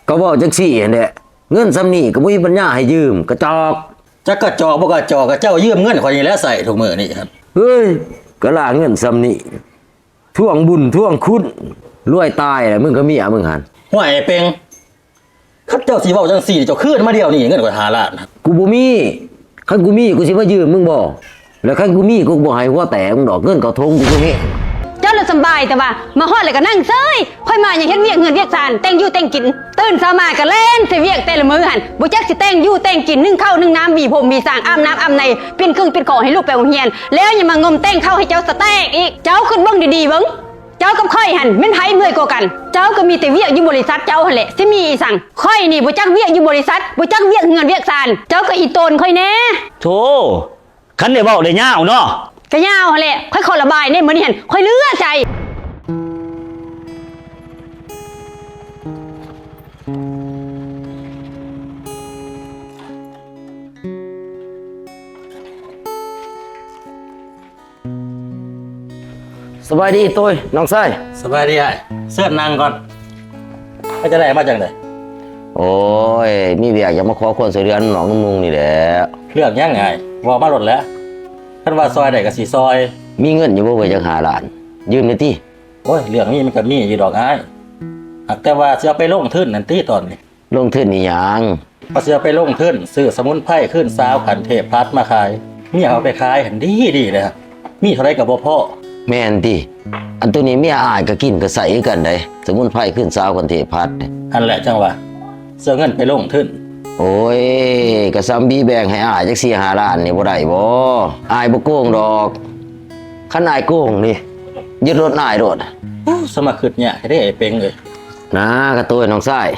ก็บอกจังสี่แหละเงินซ้ำนี่ก็บ่มีปัญญาให้ยืมกระจอกจักกระจอกบ่กระจอกกระเจ้ายืมเงินข่อยนี่แหล้วใส่ทุกมื้อนี่ครับเฮ้ยก็ล่าเงินซ้ำนี่ท่วงบุญท่วงคุณรวยตายแหละมึงก็เมียมึงหันห่วยเป็งคันเจ้าสิเว้าจังซี่เจ้าคืนมาเดียวนี่เงินข่อย5ล้านครับกูบ่มีคันกูมีกูสิมายืมมึงบ่แล้วคันกูมีกูบ่ให้หัวแตกมึงดอกเงินเขาทงกูก็เฮ็ดเจ้าเลยสบายแต่ว่ามาฮอดเลยก็นั่งเซยค่อยมาอย่างเฮ็ดเวียกเงินเวียกซานแต่งอยู่แต่งกินตื่นเช้ามาก็เล่นสิเวียกแต่ละมื้อหั่นบ่จักสิแต่งอยู่แต่งกินนึ่งข้าวนึ่งน้ำมีผมมีสร้างอาบน้ำอาบในเปลี่ยนเครื่องเปลี่ยนของให้ลูกไปโรงเรียนแล้วยังมางมแต่งข้าวให้เจ้าสแต็กอีกเจ้าขึ้นเบิ่งดีๆเบิ่งเจ้ากับค่อยหั่นแม่นไผเมื่อยกว่ากันเจ้าก็มีแต่เวียกอยู่บริษัทเจ้าหั่นแหละสิมีอีสั่งค่อยนี่บ่จักเวียกอยู่บริษัทบ่จักเวียกเงินเวียกซานเจ้าก็อีโตนค่อยแน่โธ่คันได้เว้าได้ยาวเนาะก็ยาวหั่นแหละค่อยขอระบายในมื้อนี้หั่นค่อยเลือใจสบายดีตัวน้องไส้สบายดีอ้ายเสื้อนั่งก่อนก็จะได้มาจังได๋โอ้ยมีเวียกอยากมาขอความช่วยเหลือน้องนุ่งๆนี่แหละเรื่องยังไงเว้ามาหมดแล้วคันว่าซอยได้ก็สิซอยมีเงินอยู่บ่เว้ยจัก5ล้านยืมหน่อยติโอ้ยเรื่องนี้มันก็มีอยู่ดอกอ้ายหากแต่ว่าสิเอาไปลงทุนนั่นติตอนนี้ลงทุนนี่หยังเขาสิเอาไปลงทุนซื้อสมุนไพรขึ้นซาวขันเทพพัดมาขายเมียเอาไปขายหันดีเลยครับมีเท่าไรก็บ่พอแม่นติอันตัวนี้เมียอายก็กินก็ใส่กันได้สมุนไพรขึ้นซาวกันเทพัดอันแหละจังว่าเสียเงินไปลงทุนโอ้ยก็ซ้ำบีแบ่งให้อายจัก4-5ล้านนี่บ่ได้บ่อายบ่โกงดอกคันอายโกงนี่ยึดรถอายโดดสมัครขึ้นเนี่ยให้ได้ไอ้เป็งเลยนะกระตัวน้องชาย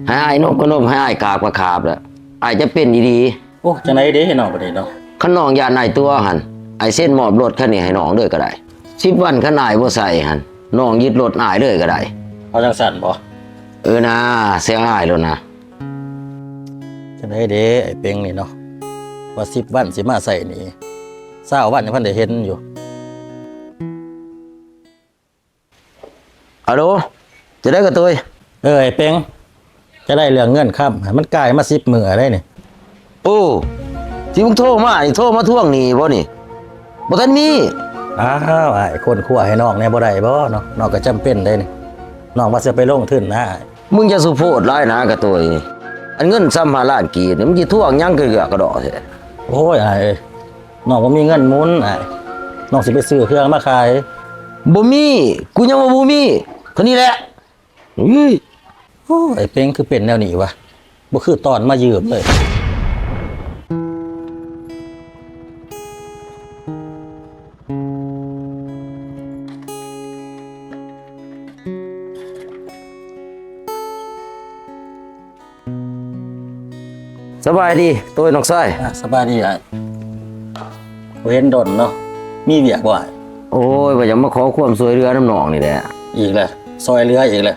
ให้อายนมก็นมให้อายกราบก็ขาบแล้วอายจะเป็นดีๆโอ้จังได๋เด้น้องบ่ได้เนาะคันน้องย่านนายตัวหั่นอายเส้นมอบรถคันนี้ให้น้องด้วยก็ได้10วันคันอายบ่ใส่หั่นน้องยึดรถอายเลยก็ได้เอาจังสั่นบ่นะเสียอายแล้วนะจังได๋เด้ไอ้เป็งนี่เนาะว่า10วันสิมาใส่นี่20วันยังพันได้เห็นอยู่ฮัลโหลจะได้กับตัวไอ้เป็งจะได้เรื่องเงินครับมันกลายมา10มื้อได้นี่โอ้ที่มึงโทรมานี่โทรมาทวงหนี้บ่นี่บ่ทันมีอ้าวไอ้คนคั่วให้น้องแน่บ่ได้บ่เนาะน้องก็จำเป็นได้นี่น้องว่าสิไปลงทุนนะมึงจะสุโพดหลายนะกับตัวนี่อันเงิน3-5 ล้านกีนี่มึงสิทวงหยังเกือกระดอแท้โอ้ยไอ้น้องบ่มีเงินหมุนไอ้น้องสิไปซื้อเครื่องมาขายบ่มีกูยังว่าบ่มีเท่านี้แหละโอ้ไอ้เป็งคือเป็นแนวนี้วะบ่คือตอนมายืมเลยสบายดีตัวน้องชายสบายดีไอ้บ่เห็นดนเนาะมีเวียกบ่โอ้ยว่าจะมาขอความช่วยเหลือน้ำหนองนี่แหละอีกแล้วซอยเรืออีกแล้ว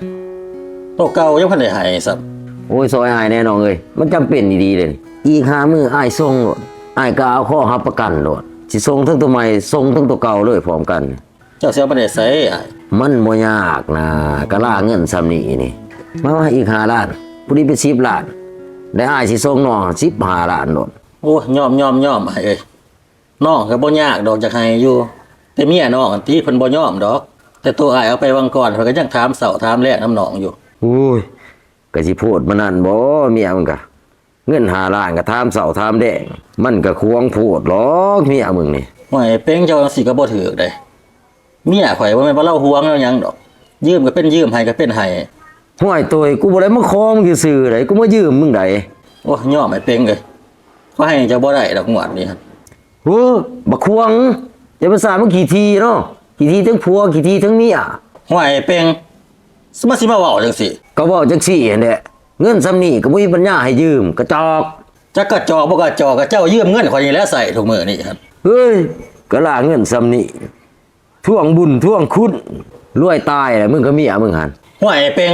โตเก่ายังพันได้ให้ซับโอ้ยซอยอายแน่นอนเลยมันจำเป็นดีๆเลยอีก5 มื้ออายส่งโลดอายก็เอาข้อรับประกันโลดสิส่งทั้งตัวใหม่ส่งทั้งตัวเก่าเลยพร้อมกันเจ้าเสียบ่ได้ใส่มันบ่ยากนะก็ล่าเงินซ้ำนี้นี่มาว่าอีก5 ล้านผู้นี้เป็น10 ล้านได้อายสิส่งน้อง15 ล้านโลดโอ้ยอมไอ้เอ้ยน้องก็บ่ยากดอกจักให้อยู่แต่เมียน้องอันที่เพิ่นบ่ยอมดอกแต่ตัวอ้ายเอาไปวังก่อนเพิ่นก็ยังถามเสาถามแลน้ำหนองอยู่โอ้ยก็สิพูดมานั่นบ่เมียมึงก็เงิน5 ล้านก็ถามเสาถามแดงมันก็ควงพูดหรอกเมียมึงนี่โอ้ยเป้งเจ้าจังสิก็บ่ถูกเด้เมียข่อยบ่แม่นว่าเราหวงแล้วหยังดอกยืมก็เป็นยืมให้ก็เป็นให้ห้วยตัวกูบ่ได้มาขอมึงซื่อๆไดกูมายืมมึงไดโอ้ยอมไอ้เป้งเอ้ยขอให้เจ้าบ่ได้ดอกงวดนี้ครับโอ้บักควงอย่าภาษามึงกี่ทีเนาะกี่ทีทั้งผัวกี่ทีทั้งเมียห้วยเป็งสมาสิมาเว้าจังซี่ก็เว้าจังซี่แหละเงินซ้ำนี่ก็บ่มีปัญญาให้ยืมกระจอกจักกระจอกบ่กระจอกกระเจ้ายืมเงินข่อยนี่แหล้วใส่ทุกมื้อนี่ครับเฮ้ยก็ล่าเงินซ้ำนี่ท่วงบุญท่วงคุณรวยตายแหละมึงก็เมียมึงหั่นห้วยเป็ง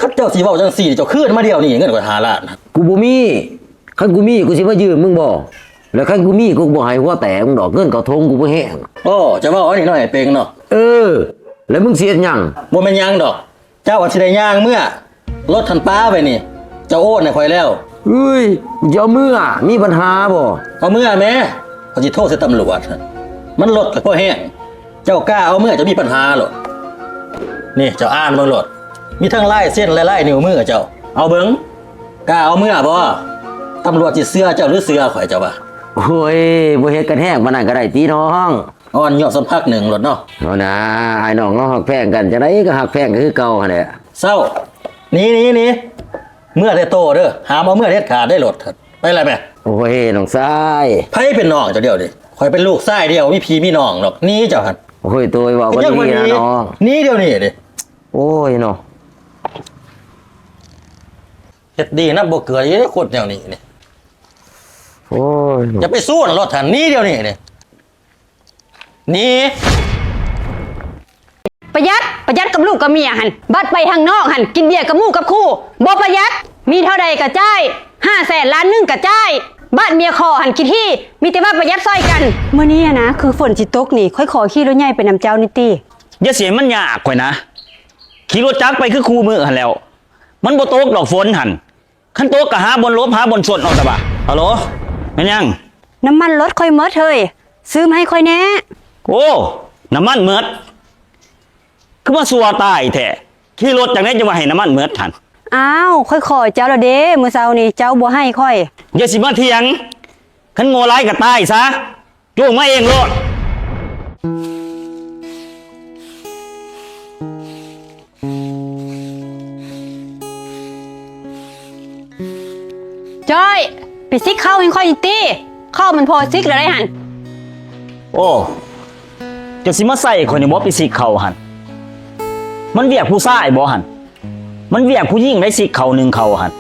คันเจ้าสิเว้าจังซี่เจ้าคืนมาเดียวนี่เงินข่อย5 ล้านกูบ่มีคันกูมีกูสิมายืมมึงบ่แล้วคันกูมีกูบ่ให้หัวแตกมึงดอกเงินเขาทงกูบ่แห้งโอ้จะเว้าอันนี้น้อยเป็งเนาะแล้วมึงเสียหยังบ่แม่นหยังดอกเจ้าว่าสิได้ย่างเมื่อ รถทันป้าไปนี่เจ้าโอ้นให้ข่อยแล้ว เฮ้ยเจ้าเมื่อมีปัญหาบ่ เอาเมื่อแม่เขาจะโทษใส่ตำรวจมันรถกับพ่อแห้งเจ้ากล้าเอาเมื่อจะมีปัญหาหรอนี่เจ้าอ่านเบิ่งรถมีทั้งลายเส้นและลายนิ้วมือเจ้าเอาเบิ่งกล้าเอาเมื่อบ่ตำรวจสิเสื้อเจ้าหรือเสื้อข่อยเจ้าบ่า โอ้ยบ่เฮ็ดกันแห้งปานนั้นก็ได้ตีน้อง อ่อนยอดสัมพักหนึ่งรถเนาะ เอานะไอ้น้องเนาะฮักแพงกันจังไดก็ฮักแพงก็คือเก่าหั่นแหละ เศร้าหนี่เมื่อได้โตเด้อหามาเมื่อเด็ดขาดได้รถเถิดไปอะไรแม่ โอ้ยน้องชาย ไผเป็นน้องเจ้าเดียวดิข่อยเป็นลูกชายเดียวมีพี่มีน้องหรอกหนี่เจ้าหัน โอ้ยตัวเว้าก็ดีนะน้อง หนี่เดียวนี่ดิ โอ้ยเนาะ เฮ็ดดีนะบ่เกลือยี่คนแนวนี้นี่ โอ้ย อย่าไปสู้นะรถหันหนี่เดียวนี่นี่หนี่ ประหยัดกับลูกกับเมียหันบัดไปทางนอกหันกินเบียร์กับหมู่กับคู่บ่ประหยัดมีเท่าใดกระจ่าย500,000 ล้านหนึงกระจ่ายบ้านเมียคอหันคิดที่มีแต่ว่าประหยัดซอยกันมื้อนี้นะคือฝนสิตกนี่ค่อยขอขี่รถใหญ่ไปนำเจ้านิติ อย่าเสียมันยากข่อยนะขี่รถจักรไปคือคู่มือหันแล้ว มันบ่ตกดอกฝนหันคันตกก็หาบนลบหาบนสดเอาแต่บ่าฮัลโหลแม่นยัง น้ำมันรถค่อยเมิดเฮ้ยซื้อมาให้ค่อยแน่ โอ้น้ำมันเมิดคือมาสัวตายแท้ขี่รถจากไหนจะมาให้น้ำมันเมิดหัน อ้าวค่อยขอเจ้าละเด้มื้อเช้านี่เจ้าบ่ให้ค่อย อย่าสิมาเถียงคันโง่ร้ายก็ตายซะจูงมาเองโลด จ้อยไปซิกเข้าให้ค่อยนิติเข้ามันพอซิกแล้วได้หัน โอ้จะสิมาใส่คนในบ่ไปสิเขาหันมันเวียกผู้ชายบ่หันมันเวียกผู้หญิงได้สิเขาหนึ่งเขาหัน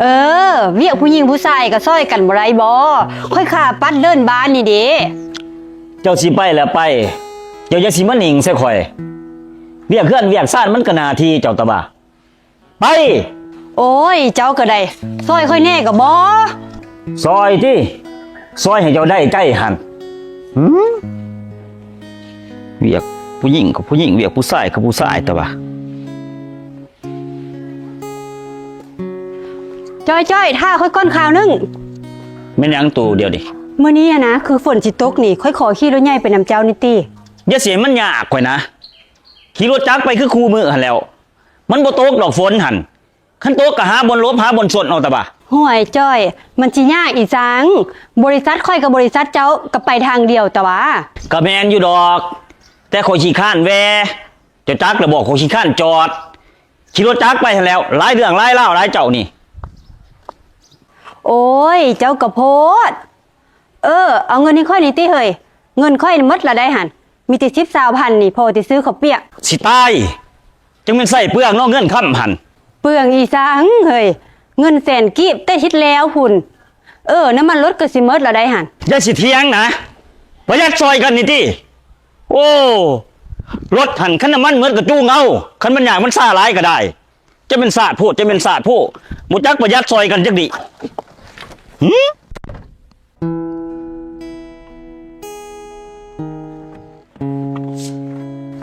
เออเวียกผู้หญิงผู้ชายก็ซอยกันบ่ไรบ่ค่อยขาปัดเดินบ้านนี่เด้ เจ้าสิไปแล้วไปเจ้าอย่าสิมาหนิงใส่ข่อยเวียกเพื่อนเวียกซ่านมันก็หนาทีเจ้าตะบ่าไป โอ้ยเจ้าก็ได้ซอยค่อยแน่ก็บ่ ซอยที่ซอยให้เจ้าได้ใกล้หันเวียกผู้หญิงกับผู้หญิงเวียกผู้ชายกับผู้ชายตะบ่า จ้อยถ้าค่อยก้อนข่าวนึง แม่นหยังตู่เดียวดิ มื้อนี้อะนะคือฝนสิตกนี่ค่อยขอขี่รถใหญ่ไปนำเจ้านิติ อย่าเสียมันยากข่อยนะขี่รถจักรไปคือคู่มือหันแล้ว มันบ่ตกดอกฝนหันคันตกก็หาบนลบหาบนสดเอาตะบ่า ห่วยจ้อย มันสิยากอีจังบริษัทค่อยกับบริษัทเจ้าก็ไปทางเดียวแต่ว่า ก็แมนอยู่ดอก แต่ข่อยขี้ข้านแวเจ้าจักรแล้วบอกข่อยขี้ข้านจอดขี่รถจักรไปหันแล้วหลายเรื่องหลายเล่าวหลายเจ้านี่ โอ้ยเจ้ากระโพดเอาเงินให้ค่อยนิติเฮ้ยเงินค่อยหมดละได้หันมีแต่10,000 นี่พอที่ซื้อข้าวเปียก สิตายจังเป็นใส่เปลืองเนอกเงินค้ำหัน เปลืองอีสังเฮ้ยเงินแสนกีบแต่ชิดแล้วพุ่นน้ำมันรถก็สิหมดละได้หัน อย่าสิเทียงนะประหยัดซอยกันนี่ที่โอ้รถหันคันน้ำมันเหมือนกับจูงเอาคันมันอย่างมันซ่าร้ายก็ได้ จะเป็นศาสตร์พูดจะเป็นศาสตร์พูดมุจักประหยัดซอยกันจักดิ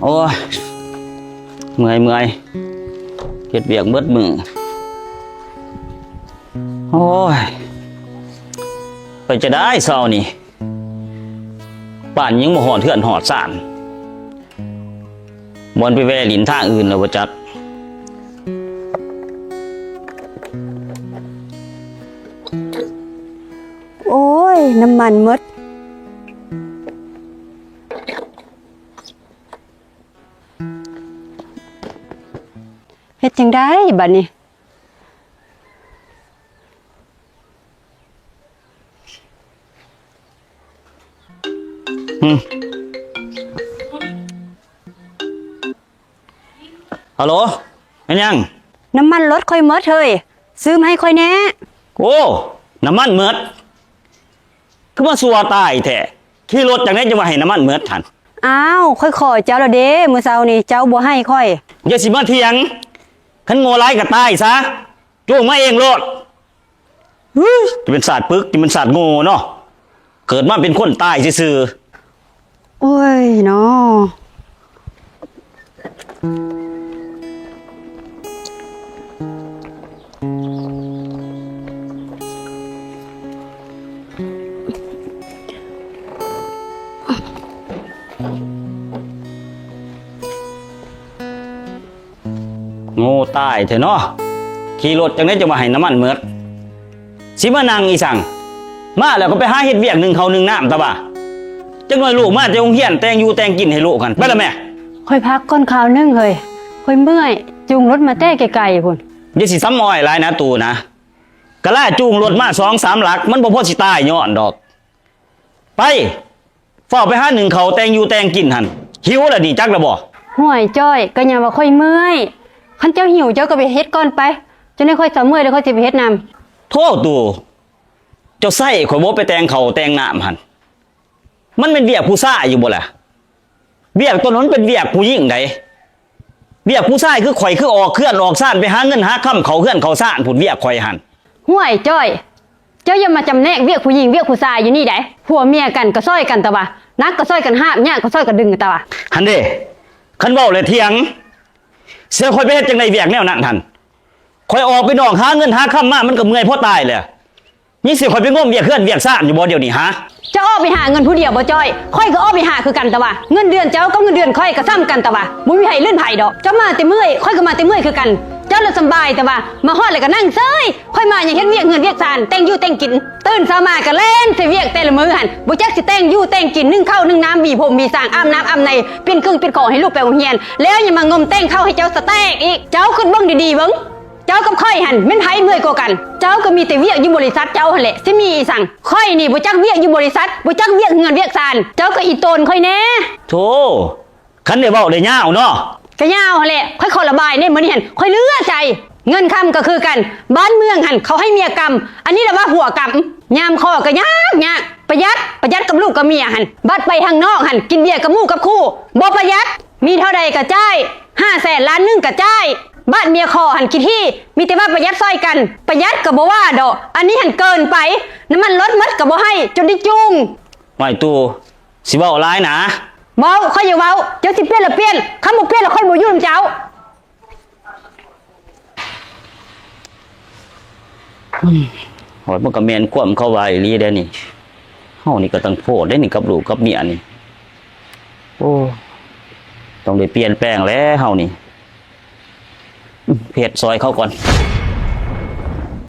โอ้ยเมื่อยเฮ็ดเวียกเบิดมือโอ้ยไปจะได้เศร้านี่ป่านยังบ่หอดเถื่อนหอดสานบอนไปแวหลินทางอื่นแล้วบ่จัก โอ้ยน้ำมันหมดเฮ็ดจังได้บัดนี้ฮัลโหลเป็นยัง น้ำมันรถค่อยหมดเฮ้ยซื้อมาให้ค่อยแน่ โอ้น้ำมันเมิดคือมาสัวตายแท้ขี่รถจากไหนจะมาให้น้ำมันเมิดทัน อ้าวค่อยขอเจ้าละเด้มื้อเช้านี่เจ้าบ่ให้ค่อย อย่าสิมาเถียงคันโง่ร้ายก็ตายซะจูงมาเองโลดจะเป็นศาสตร์ปึกจะเป็นศาสตร์โง่เนาะเกิดมาเป็นคนตายซื่อ โอ้ยเนาะ โง่ตายเถอะเนาะขี่รถจังได้จะมาให้น้ำมันเมิดสิมานั่งอีสั่งมาแล้วก็ไปหาเฮ็ดเวียกหนึ่งเขาหนึ่งน้ำตาบ่าจังหน่อยลูกมาจะองเฮียนแต่งอยู่แต่งกินให้ลูกกันไปละแม่ ค่อยพักก้นข่าวนึงเฮ้ยค่อยเมื่อยจูงรถมาแต่ไกลๆพุ่น อย่าสิซ้ำอ้อยหลายนะตูนะกะล่าจูงรถมา2-3 หลักมันบ่พอสิตายย้อนดอกไปเฝ้าไปหาหนึ่งเขาแต่งอยู่แต่งกินหันหิวแล้วนี่จักละบ่ ห่วยจ้อยก็ยังว่าค่อยเมื่อยคันเจ้าหิวเจ้าก็ไปเฮ็ดก่อนไปจะได้ค่อยสะเมื่อยแล้วค่อยสิไปเฮ็ดนำ โทษตูเจ้าไส้ข่อยบ่ไปแต่งเขาแต่งน้ำหันมันเป็นเวียกผู้ชายอยู่บ่ล่ะเวียกตัวนั้นเป็นเวียกผู้หญิงใดเวียกผู้ชายคือข่อยคือออกเคลื่อนออกซ่านไปหาเงินหาค่ำเขาเคลื่อนเขาซ่านผุนเวียกข่อยหัน ห่วยจ้อย เจ้าอย่ามาจำแนกเวียกผู้หญิงเวียกผู้ชายอยู่นี่ได้ผัวเมียกันก็ซ้อยกันตะวะนักก็ซ้อยกันห้ามยากก็ซ้อยกันดึงกันตะวะ หันเด้คันเว้าเลยเถียงเสียข่อยไปเฮ็ดจังได๋เวียกแนวนั้นหันข่อยออกไปนอกหาเงินหาค่ำมามันก็เมื่อยพอตายเลยนี่สิข่อยไปง้มเวียกเคลื่อนเวียกซ่านอยู่บ่เดี๋ยวนี้ฮะ เจ้าอ้อไปหาเงินผู้เดียวบ่จ้อยค่อยก็อ้อไปหาคือกันตะวะเงินเดือนเจ้ากับเงินเดือนค่อยก็ซ้ำกันตะวะบ่มีไผลื่นไผดอกเจ้ามาแต่เมื่อยค่อยก็มาแต่เมื่อยคือกัน เจ้าละสำบายแต่ว่ามาฮอดแล้วก็นั่งเซยค่อยมาอย่างเฮ็ดเวียกเงินเวียกซานแต่งอยู่แต่งกินตื่นเช้ามาก็เล่นสิเวียกแต่ละมื้อหั่นบ่จักสิแต่งอยู่แต่งกินนึ่งข้าวนึ่งน้ำบีผมบีสร้างอาบน้ำอาบในเปลี่ยนเครื่องเปลี่ยนของให้ลูกไปโรงเรียนแล้วยังมางมแต่งข้าวให้เจ้าสแต็กอีกเจ้าขึ้นเบิ่งดีๆเบิ่งเจ้ากับค่อยหั่นแม่นไผเมื่อยกว่ากัน เจ้าก็มีแต่เวียกอยู่บริษัทเจ้าหั่นแหละสิมีอีสั่งค่อยนี่บ่จักเวียกอยู่บริษัทบ่จักเวียกเงินเวียกซานเจ้าก็อีโตนค่อยแน่ โธ่คันได้เว้าได้ยาวเนาะ ก็ยาวหั่นแหละค่อยขอระบายเนี่ยมื้อนี้หั่นค่อยเหลือใจ เงินคำก็คือกันบ้านเมืองหั่นเขาให้เมียกรรมอันนี้แหละว่าหัวกรรมยามคอก็ยากประหยัดกับลูกกับเมียหั่นบัดไปทางนอกหั่นกินเบียร์กับหมู่กับคู่บ่ประหยัดมีเท่าใดก็จ่าย500,000 ล้านนึงก็จ่ายบ้านเมียคอหันคิดที่มีแต่ว่าประหยัดซอยกันประหยัดก็บ่ว่าดอกอันนี้หันเกินไปน้ำมันลดมัดก็บ่ให้จนได้จุง ไม่ตูสิเว้าหลายนะ เว้าค่อยอย่าเว้าเจ้าสิเปลี่ยนละเปลี่ยนคำบ่เปลี่ยนละค่อยบ่ยุ่งเจ้า หอยมันก็แม่นความเข้าไว้อีหลีเด้นี่เฮานี่ก็ต้องโพดได้นี่กับลูกกับเมียนี่โอ้ต้องได้เปลี่ยนแปลงแล้วเฮานี่เพจซอยเขาก่อน